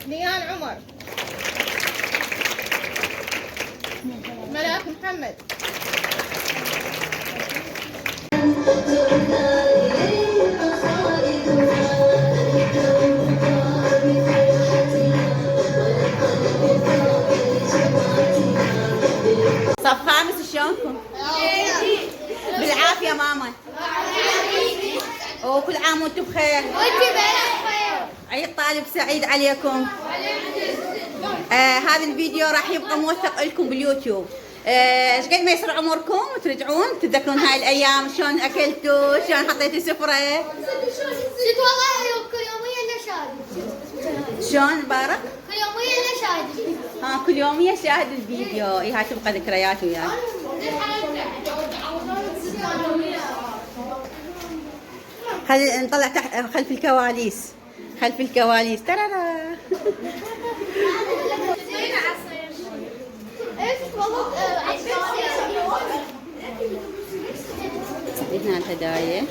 نيان عمر، ملاك محمد، صف خامس. شلونكم؟ بالعافية ماما. وكل عام وانتم بخير. عيد طالب سعيد عليكم. هذا الفيديو راح يبقى موثق لكم باليوتيوب. ايش قد ما يصير عمركم وترجعون تتذكرون هاي الايام، شلون اكلتوا، شلون حطيتوا سفره. ست والله كل يوميا نشاهد. شلون بارك؟ كل يوميا نشاهد. كل يوميا شاهد الفيديو. هاي تبقى ذكريات وياي. خلينا نطلع تحت خلف الكواليس. خلف الكواليس ترى. هنا الهدايا.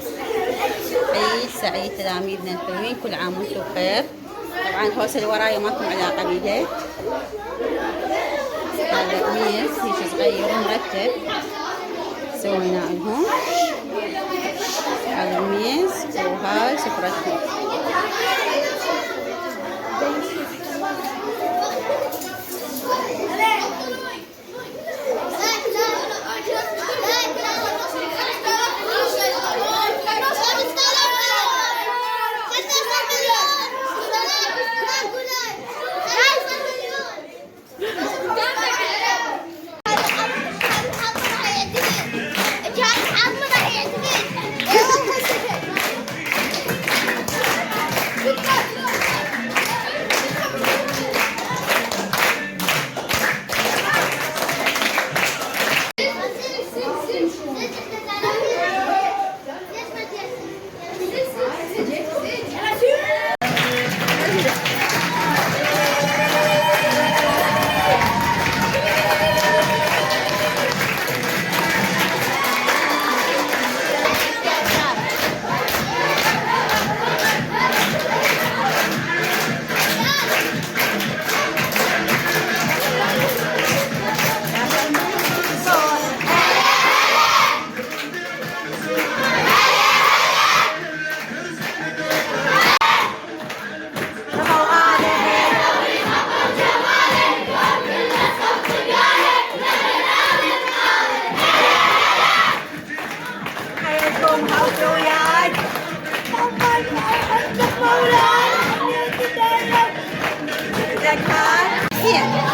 عيد سعيد تلاميذنا الحلوين، كل عام وانتم بخير. طبعا الهوسه اللي وراي ماكم علاقه بيها. هذا قميص هيك صغير ومرتب سويناه لهم. هذا قميص وهاي سفرتهم.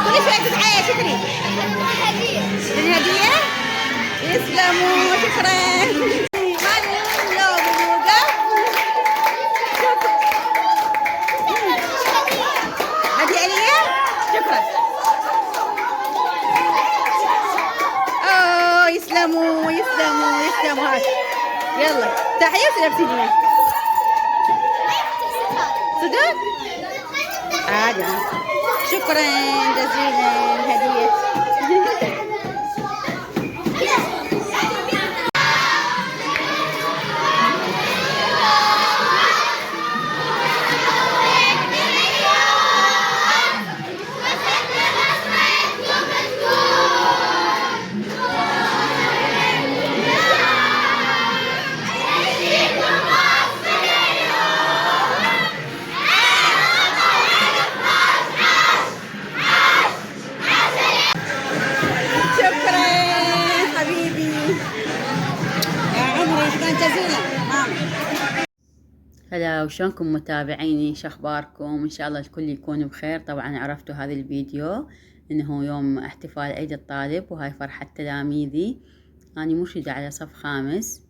كل شوي تدعي شو تريد؟ الهدية؟ يسلموا شكرا. لو بنوقف هدية لي؟ شكرا. اوه يسلموا يسلموا يسلموا. هاي يلا تحية وتلبسيني صدق؟ عادي. شكرا جزيلا هدية. هلا وشلونكم متابعيني، شو اخباركم؟ ان شاء الله الكل يكون بخير. طبعا عرفتوا هذا الفيديو إنه يوم احتفال عيد الطالب، وهاي فرحة تلاميذي. أنا مرشدة على صف خامس،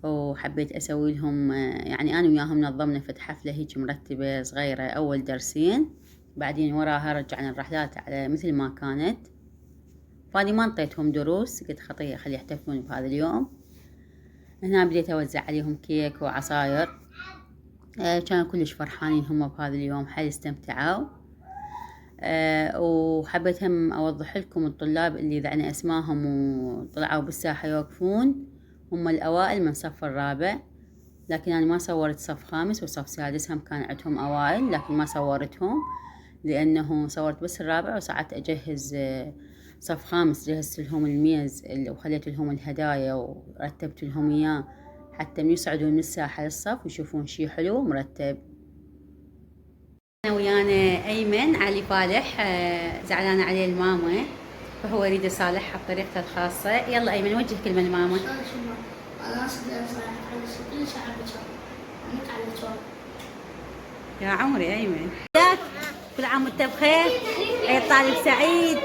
وحبيت أسوي لهم يعني أنا وياهم نظمنا فد حفلة هيك مرتبة صغيرة. أول درسين، بعدين وراها رجعنا الرحلات على مثل ما كانت. فاني ما انطيتهم دروس، قلت خطية خلي يحتفلون بهذا اليوم. هنا بديت أوزع عليهم كيك وعصاير. كانوا كلش فرحانين هم بهذا اليوم، حيل استمتعوا. وحبيت هم أوضح لكم الطلاب اللي ذعنا اسماهم وطلعوا بالساحة يوقفون، هم الأوائل من صف الرابع. لكن أنا ما صورت صف خامس وصف سادس، هم كان عندهم أوائل لكن ما صورتهم، لأنه صورت بس الرابع. وساعات أجهز صف خامس، جهزت لهم الميز وخليت لهم الهدايا ورتبت لهم إياه حتى من يصعدون من الساحة للصف ويشوفون شي حلو ومرتب. أنا ويانا أيمن علي فالح، زعلانة عليه الماما، فهو يريد يصالحها بطريقته الخاصة. يلا أيمن وجه كلمة لماما. أنا أصدق صراحة كل شعب يا عمري أيمن، كل عام وانت بخير، عيد طالب سعيد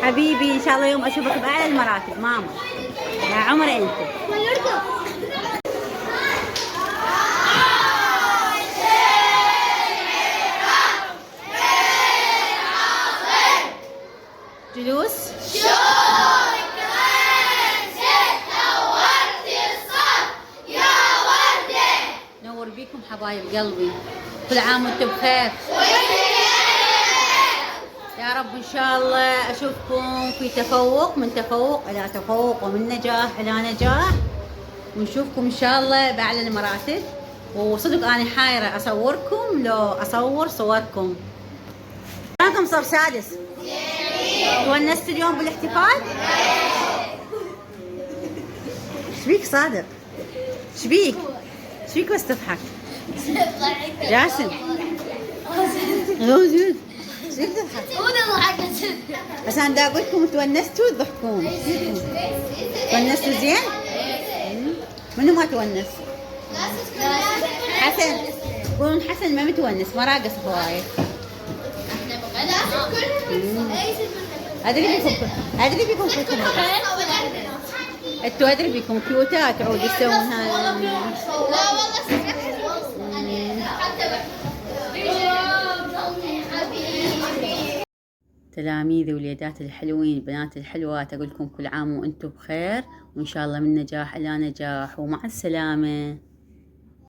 حبيبي. إن شاء الله يوم أشوفك بأعلى المراتب ماما. يا عمري أنت. جلوس. نور بيكم حبايب قلبي، كل عام وانتم بخير. يا رب ان شاء الله اشوفكم في تفوق، من تفوق الى تفوق، ومن نجاح الى نجاح، ونشوفكم ان شاء الله باعلى المراتب. وصدق انا حايره اصوركم لو اصور صوركم. معكم صف سادس، تونست اليوم بالاحتفال؟ شبيك صادق؟ شبيك بس تضحك؟ جاسم غوزود شبيك تضحك؟ بس انا دا اقول لكم تونستوا تضحكون. تونستوا زين؟ منو ما تونس؟ حسن. يقولون حسن ما متونس، ما راقص هواي. ادري بيكم كلكم انتوا، ادري بيكم كيوتات تعودوا تسوون هاي. لا والله تلاميذي واليدات الحلوين، بنات الحلوات، اقول لكم كل عام وانتم بخير، وان شاء الله من نجاح الى نجاح، ومع السلامة.